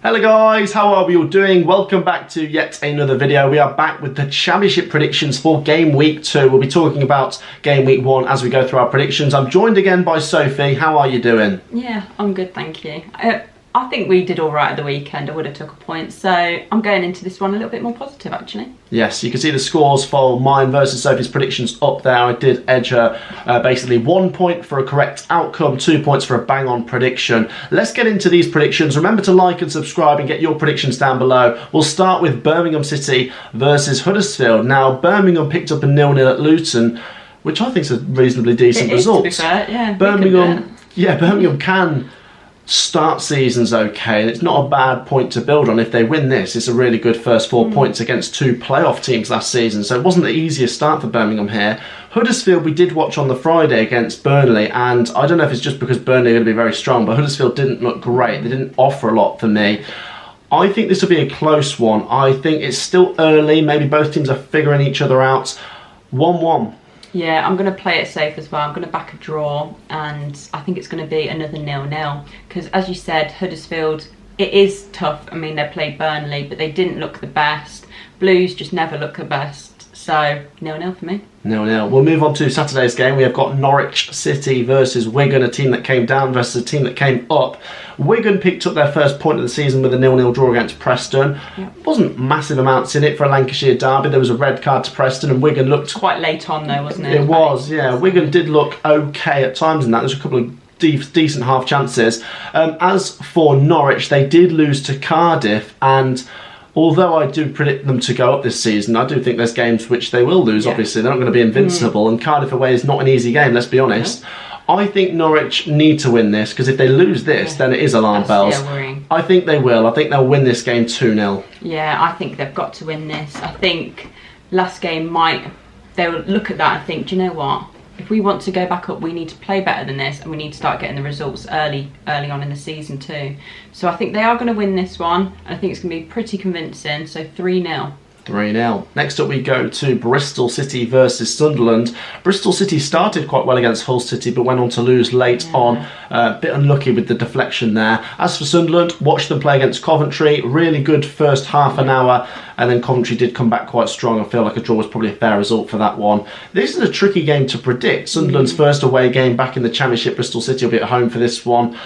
Hello guys, how are we all doing? Welcome back to yet another video. We are back with the Championship predictions for Game Week 2. We'll be talking about Game Week 1 as we go through our predictions. I'm joined again by Sophie. How are you doing? Yeah, I'm good, thank you. I think we did all right at the weekend. I would have took a point, so I'm going into this one a little bit more positive, actually. Yes, you can see the scores for mine versus Sophie's predictions up there. I did edge her basically 1 point for a correct outcome, 2 points for a bang-on prediction. Let's get into these predictions. Remember to like and subscribe and get your predictions down below. We'll start with Birmingham City versus Huddersfield. Now, Birmingham picked up a 0-0 at Luton, which I think is a reasonably decent result. To be fair, yeah. Birmingham can start seasons okay, and it's not a bad point to build on. If they win this, it's a really good first 4 points against two playoff teams last season, so it wasn't the easiest start for Birmingham here. Huddersfield we did watch on the Friday against Burnley, and I don't know if it's just because Burnley are going to be very strong, but Huddersfield didn't look great. They didn't offer a lot for me. I think this will be a close one. I think it's still early, maybe both teams are figuring each other out. 1-1. Yeah, I'm going to play it safe as well. I'm going to back a draw, and I think it's going to be another 0-0. Because as you said, Huddersfield, it is tough. I mean, they played Burnley, but they didn't look the best. Blues just never look the best. So, 0-0 for me. 0-0. We'll move on to Saturday's game. We have got Norwich City versus Wigan, a team that came down versus a team that came up. Wigan picked up their first point of the season with a 0-0 draw against Preston. Yep. Wasn't massive amounts in it for a Lancashire derby. There was a red card to Preston, and Wigan looked quite late on though, wasn't it? It was, yeah. Wigan did look okay at times in that. There's a couple of decent half chances. As for Norwich, they did lose to Cardiff, and although I do predict them to go up this season, I do think there's games which they will lose, obviously. They're not going to be invincible, and Cardiff away is not an easy game, let's be honest. I think Norwich need to win this, because if they lose this, then it is alarm bells. I think they will. I think they'll win this game 2-0. Yeah, I think they've got to win this. I think last game they'll look at that and think, do you know what? If we want to go back up, we need to play better than this, and we need to start getting the results early on in the season too. So I think they are going to win this one, and I think it's going to be pretty convincing. So 3-0. 3-0. Next up we go to Bristol City versus Sunderland. Bristol City started quite well against Hull City, but went on to lose late on. A bit unlucky with the deflection there. As for Sunderland, watched them play against Coventry. Really good first half an hour, and then Coventry did come back quite strong. I feel like a draw was probably a fair result for that one. This is a tricky game to predict. Sunderland's first away game back in the Championship. Bristol City will be at home for this one.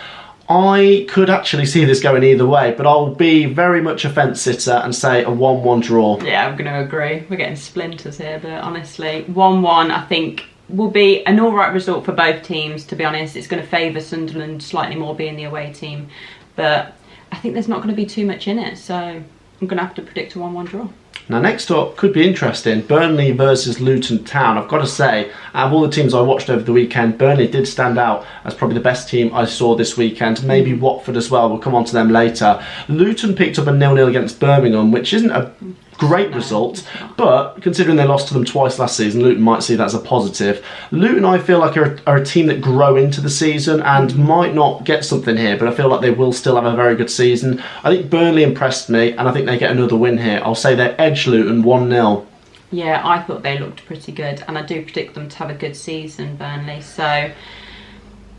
I could actually see this going either way, but I'll be very much a fence sitter and say a 1-1 draw. Yeah, I'm going to agree. We're getting splinters here, but honestly, 1-1 I think will be an alright result for both teams, to be honest. It's going to favour Sunderland slightly more being the away team, but I think there's not going to be too much in it, so I'm going to have to predict a 1-1 draw. Now next up, could be interesting, Burnley versus Luton Town. I've got to say, out of all the teams I watched over the weekend, Burnley did stand out as probably the best team I saw this weekend. Maybe Watford as well, we'll come on to them later. Luton picked up a 0-0 against Birmingham, which isn't a great result, but considering they lost to them twice last season, Luton might see that as a positive. Luton, I feel like, are a team that grow into the season and might not get something here, but I feel like they will still have a very good season. I think Burnley impressed me, and I think they get another win here. I'll say they edge Luton 1-0. Yeah, I thought they looked pretty good, and I do predict them to have a good season, Burnley, so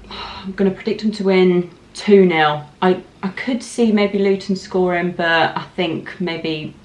I'm going to predict them to win 2-0. I could see maybe Luton scoring, but I think maybe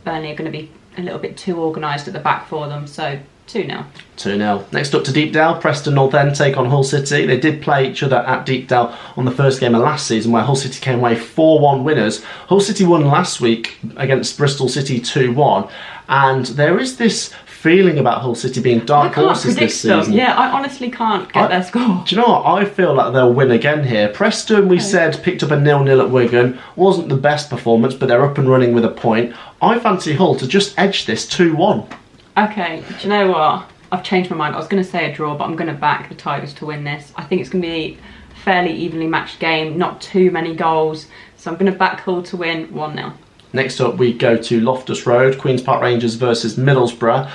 Burnley are going to be a little bit too organised at the back for them, so 2-0. 2-0. Next up to Deepdale, Preston North End take on Hull City. They did play each other at Deepdale on the first game of last season, where Hull City came away 4-1 winners. Hull City won last week against Bristol City 2-1, and there is this feeling about Hull City being dark horses this season. Yeah, I honestly can't get their score. Do you know what? I feel like they'll win again here. Preston, we said, picked up a 0-0 at Wigan. Wasn't the best performance, but they're up and running with a point. I fancy Hull to just edge this 2-1. Okay, do you know what? I've changed my mind. I was going to say a draw, but I'm going to back the Tigers to win this. I think it's going to be a fairly evenly matched game, not too many goals. So I'm going to back Hull to win 1-0. Next up, we go to Loftus Road, Queen's Park Rangers versus Middlesbrough.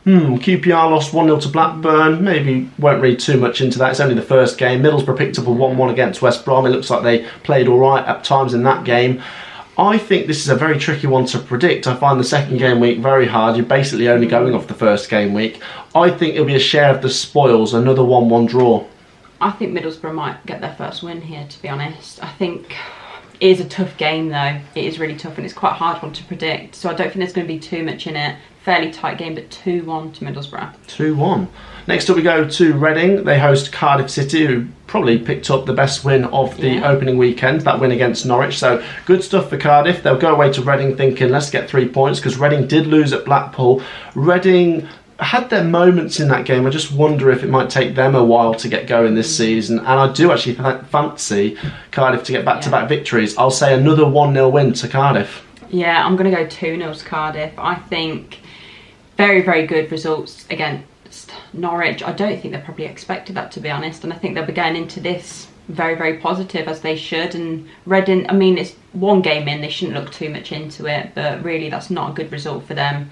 QPR lost 1-0 to Blackburn. Maybe won't read too much into that. It's only the first game. Middlesbrough picked up a 1-1 against West Brom. It looks like they played all right at times in that game. I think this is a very tricky one to predict. I find the second game week very hard. You're basically only going off the first game week. I think it'll be a share of the spoils, another 1-1 draw. I think Middlesbrough might get their first win here, to be honest. I think It is a tough game though. It is really tough and it's quite a hard one to predict. So I don't think there's going to be too much in it. Fairly tight game, but 2-1 to Middlesbrough. 2-1. Next up we go to Reading. They host Cardiff City, who probably picked up the best win of the opening weekend, that win against Norwich. So good stuff for Cardiff. They'll go away to Reading thinking, let's get 3 points, because Reading did lose at Blackpool. Reading had their moments in that game. I just wonder if it might take them a while to get going this season. And I do actually fancy Cardiff to get back-to-back victories. I'll say another 1-0 win to Cardiff. Yeah, I'm going to go 2-0 to Cardiff. I think very, very good results against Norwich. I don't think they probably expected that, to be honest. And I think they'll be going into this very, very positive, as they should. And Reading, I mean, it's one game in. They shouldn't look too much into it. But really, that's not a good result for them.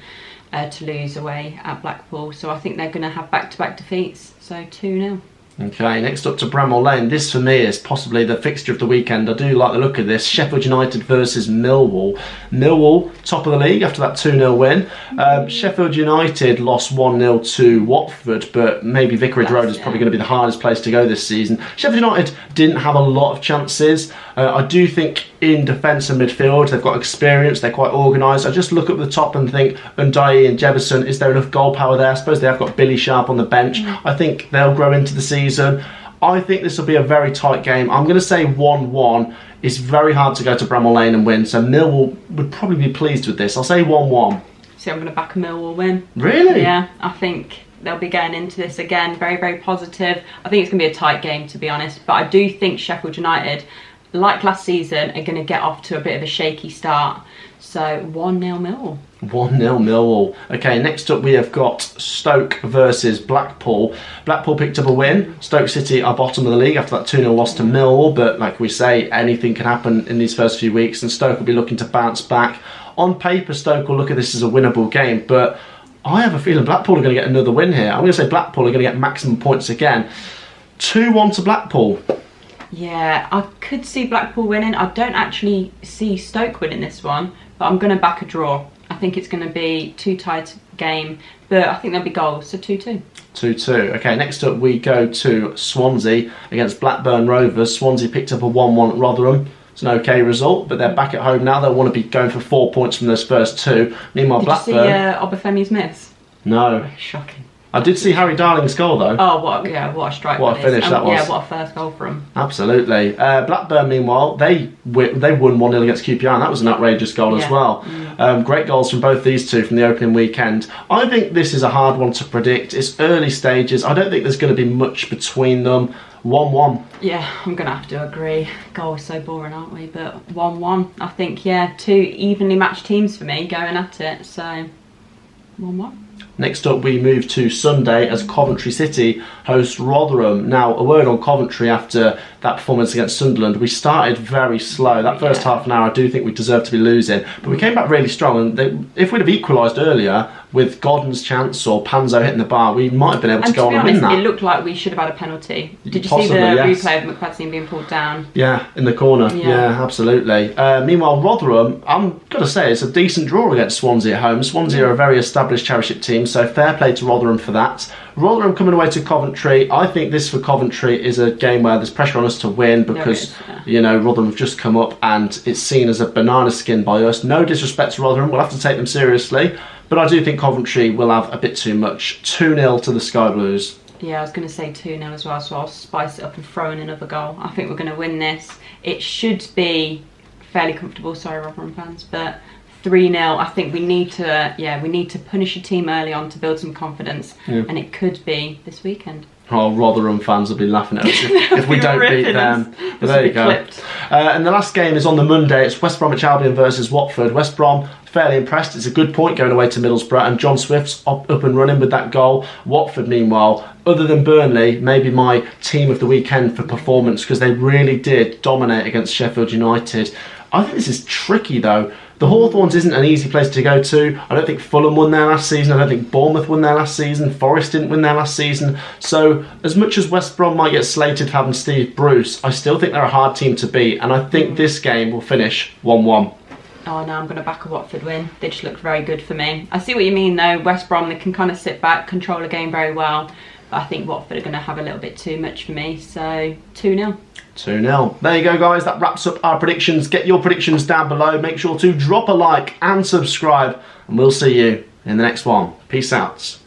To lose away at Blackpool, so I think they're going to have back-to-back defeats, so 2-0. Okay, next up to Bramall Lane. This for me is possibly the fixture of the weekend. I do like the look of this. Sheffield United versus Millwall. Millwall, top of the league after that 2-0 win. Sheffield United lost 1-0 to Watford, but maybe Vicarage Road is probably going to be the hardest place to go this season. Sheffield United didn't have a lot of chances. I do think in defence and midfield they've got experience, they're quite organised. I just look up the top and think Undayi and Jefferson, is there enough goal power there? I suppose they have got Billy Sharp on the bench. I think they'll grow into the season. I think this will be a very tight game. I'm going to say 1-1. It's very hard to go to Bramall Lane and win, so Millwall would probably be pleased with this. I'll say 1-1. See, I'm going to back a Millwall win. Really? Yeah, I think they'll be going into this again very, very positive. I think it's going to be a tight game, to be honest, but I do think Sheffield United, like last season, are going to get off to a bit of a shaky start. So 1-0 Millwall. 1-0 Millwall. Okay, next up we have got Stoke versus Blackpool. Blackpool picked up a win. Stoke City are bottom of the league after that 2-0 loss to Millwall, but like we say, anything can happen in these first few weeks and Stoke will be looking to bounce back. On paper, Stoke will look at this as a winnable game, but I have a feeling Blackpool are going to get another win here. I'm going to say Blackpool are going to get maximum points again. 2-1 to Blackpool. Yeah, I could see Blackpool winning. I don't actually see Stoke winning this one, but I'm going to back a draw. I think it's going to be too tight game, but I think there'll be goals, so 2-2. 2-2. Okay, next up we go to Swansea against Blackburn Rovers. Swansea picked up a 1-1 at Rotherham. It's an okay result, but they're back at home now. They'll want to be going for 4 points from those first two. Meanwhile, Blackburn... Did you see Obafemi's miss? No. Shocking. I did see Harry Darling's goal though. Oh, what a strike! What a finish that was! Yeah, what a first goal for him. Absolutely. Blackburn, meanwhile, they won 1-0 against QPR, and that was an outrageous goal as well. Great goals from both these two from the opening weekend. I think this is a hard one to predict. It's early stages. I don't think there's going to be much between them. 1-1. Yeah, I'm going to have to agree. Goals so boring, aren't we? But 1-1. I think, yeah, two evenly matched teams for me going at it. So 1-1. Next up we move to Sunday as Coventry City host Rotherham. Now, a word on Coventry after that performance against Sunderland. We started very slow. That first half an hour I do think we deserved to be losing, but we came back really strong, and if we'd have equalised earlier with Godden's chance or Panzo hitting the bar, we might have been able to go on and win that. It looked like we should have had a penalty. Did you see the replay of McFadden being pulled down? Yeah, in the corner. Yeah, absolutely. Meanwhile, Rotherham, I'm going to say it's a decent draw against Swansea at home. Swansea are a very established Championship team, so fair play to Rotherham for that. Rotherham coming away to Coventry. I think this for Coventry is a game where there's pressure on us to win because, you know, Rotherham have just come up and it's seen as a banana skin by us. No disrespect to Rotherham, we'll have to take them seriously. But I do think Coventry will have a bit too much. 2-0 to the Sky Blues. Yeah, I was going to say 2-0 as well, so I'll spice it up and throw in another goal. I think we're going to win this. It should be fairly comfortable, sorry Rotherham fans, but 3-0. I think we need to punish a team early on to build some confidence, and it could be this weekend. Oh, Rotherham fans will be laughing at us if we don't beat them. But there you go. And the last game is on the Monday. It's West Bromwich Albion versus Watford. West Brom, fairly impressed. It's a good point going away to Middlesbrough, and John Swift's up and running with that goal. Watford, meanwhile, other than Burnley, maybe my team of the weekend for performance because they really did dominate against Sheffield United. I think this is tricky though. The Hawthorns isn't an easy place to go to. I don't think Fulham won there last season. I don't think Bournemouth won there last season. Forest didn't win there last season. So as much as West Brom might get slated for having Steve Bruce, I still think they're a hard team to beat. And I think this game will finish 1-1. Oh no, I'm going to back a Watford win. They just look very good for me. I see what you mean though. West Brom, they can kind of sit back, control the game very well. But I think Watford are going to have a little bit too much for me, so 2-0. 2-0. There you go, guys. That wraps up our predictions. Get your predictions down below. Make sure to drop a like and subscribe, and we'll see you in the next one. Peace out.